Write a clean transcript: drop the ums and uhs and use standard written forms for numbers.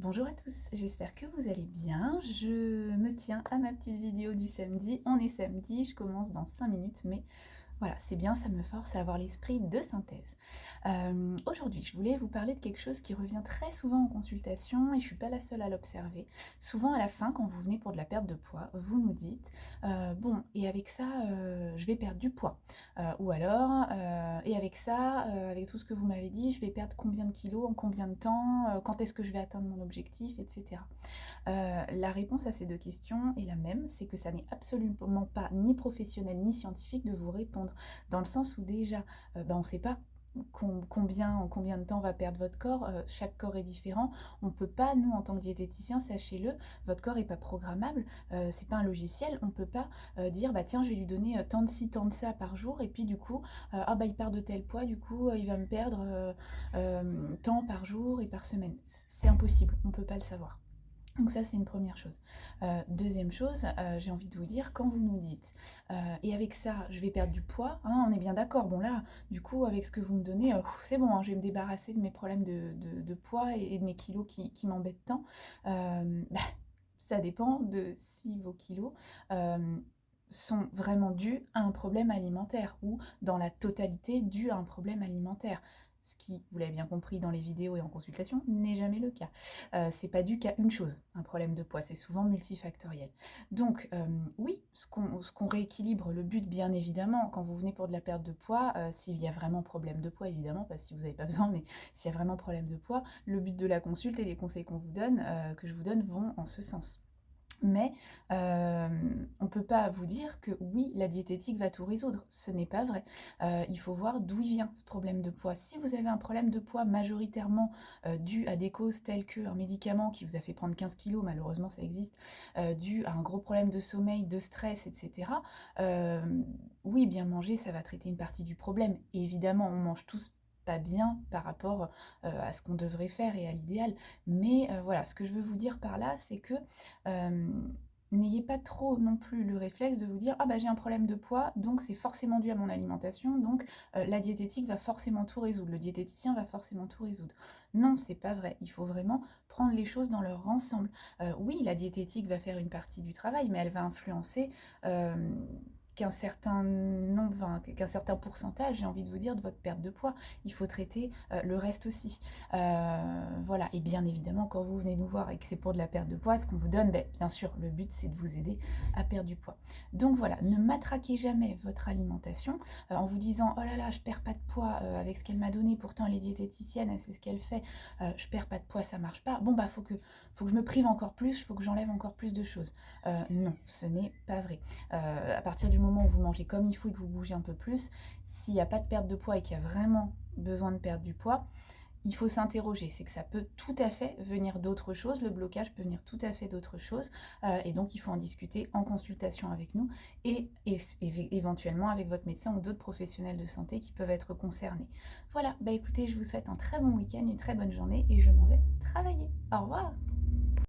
Bonjour à tous, j'espère que vous allez bien. Je me tiens à ma petite vidéo du samedi. On est samedi, je commence dans 5 minutes, mais voilà, c'est bien, ça me force à avoir l'esprit de synthèse. Aujourd'hui, je voulais vous parler de quelque chose qui revient très souvent en consultation et je suis pas la seule à l'observer. Souvent à la fin, quand vous venez pour de la perte de poids, vous nous dites bon, et avec ça, je vais perdre du poids. Ou alors, et avec ça, avec tout ce que vous m'avez dit, je vais perdre combien de kilos, en combien de temps, quand est-ce que je vais atteindre mon objectif, etc. La réponse à ces deux questions est la même, c'est que ça n'est absolument pas ni professionnel ni scientifique de vous répondre, dans le sens où déjà, on ne sait pas en combien de temps va perdre votre corps, chaque corps est différent, on ne peut pas, nous en tant que diététicien, sachez-le, votre corps n'est pas programmable, c'est pas un logiciel, on ne peut pas dire bah tiens je vais lui donner tant de ci, tant de ça par jour, et puis du coup, il perd de tel poids, du coup il va me perdre tant par jour et par semaine. C'est impossible, on ne peut pas le savoir. Donc ça, c'est une première chose. Deuxième chose, j'ai envie de vous dire, quand vous nous dites et avec ça, je vais perdre du poids, hein, on est bien d'accord. Bon là, du coup, avec ce que vous me donnez, c'est bon, hein, je vais me débarrasser de mes problèmes de poids et de mes kilos qui m'embêtent tant. Ça dépend de si vos kilos sont vraiment dus à un problème alimentaire ou dans la totalité dus à un problème alimentaire. Ce qui, vous l'avez bien compris dans les vidéos et en consultation, n'est jamais le cas. C'est pas dû qu'à une chose, un problème de poids, c'est souvent multifactoriel. Donc oui, ce qu'on rééquilibre, le but bien évidemment, quand vous venez pour de la perte de poids, s'il y a vraiment problème de poids évidemment, parce que si vous n'avez pas besoin, mais s'il y a vraiment problème de poids, le but de la consulte et les conseils qu'on vous donne, que je vous donne, vont en ce sens. Mais on ne peut pas vous dire que oui, la diététique va tout résoudre. Ce n'est pas vrai. Il faut voir d'où il vient ce problème de poids. Si vous avez un problème de poids majoritairement dû à des causes telles qu'un médicament qui vous a fait prendre 15 kilos, malheureusement ça existe, dû à un gros problème de sommeil, de stress, etc. Oui, bien manger, ça va traiter une partie du problème. Et évidemment, on mange tous pas bien par rapport à ce qu'on devrait faire et à l'idéal. Mais voilà, ce que je veux vous dire par là, c'est que n'ayez pas trop non plus le réflexe de vous dire ah bah j'ai un problème de poids, donc c'est forcément dû à mon alimentation, donc la diététique va forcément tout résoudre, le diététicien va forcément tout résoudre. Non, c'est pas vrai. Il faut vraiment prendre les choses dans leur ensemble. Oui, la diététique va faire une partie du travail, mais elle va influencer qu'un certain nombre, qu'un certain pourcentage, j'ai envie de vous dire, de votre perte de poids. Il faut traiter le reste aussi. Voilà, et bien évidemment, quand vous venez nous voir et que c'est pour de la perte de poids, ce qu'on vous donne, bien sûr, le but c'est de vous aider à perdre du poids. Donc voilà, ne matraquez jamais votre alimentation en vous disant oh là là, je perds pas de poids avec ce qu'elle m'a donné, pourtant elle est diététicienne, elle sait ce qu'elle fait, je perds pas de poids, ça marche pas. Bon faut que je me prive encore plus, il faut que j'enlève encore plus de choses. Non, ce n'est pas vrai. À partir du moment où vous mangez comme il faut et que vous bougez un peu plus, s'il n'y a pas de perte de poids et qu'il y a vraiment besoin de perdre du poids, il faut s'interroger. C'est que ça peut tout à fait venir d'autre chose, le blocage peut venir tout à fait d'autre chose, et donc il faut en discuter en consultation avec nous et éventuellement avec votre médecin ou d'autres professionnels de santé qui peuvent être concernés. Voilà, écoutez, je vous souhaite un très bon week-end, une très bonne journée et je m'en vais travailler. Au revoir!